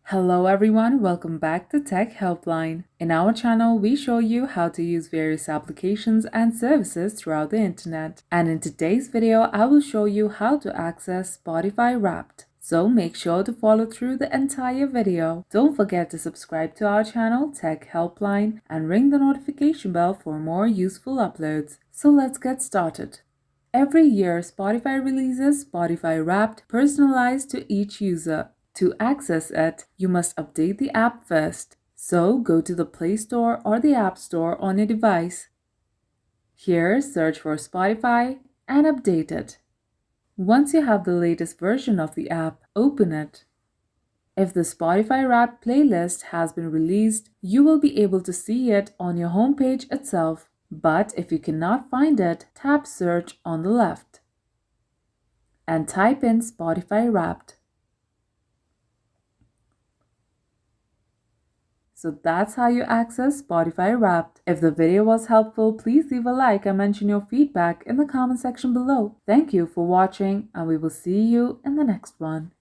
Hello everyone, welcome back to Tech Helpline. In our channel, we show you how to use various applications and services throughout the internet. And in today's video, I will show you how to access Spotify Wrapped. So make sure to follow through the entire video. Don't forget to subscribe to our channel, Tech Helpline, and ring the notification bell for more useful uploads. So let's get started. Every year, Spotify releases Spotify Wrapped, personalized to each user. To access it, you must update the app first. So go to the Playstore or the Appstore on your device. Here, search for Spotify and update it. Once you have the latest version of the app, open it. If the Spotify Wrapped playlist has been released, you will be able to see it on your homepage itself. But if you cannot find it, tap Search on the left and type in Spotify Wrapped. So that's how you access Spotify Wrapped. If the video was helpful, please leave a like and mention your feedback in the comment section below. Thank you for watching, and we will see you in the next one.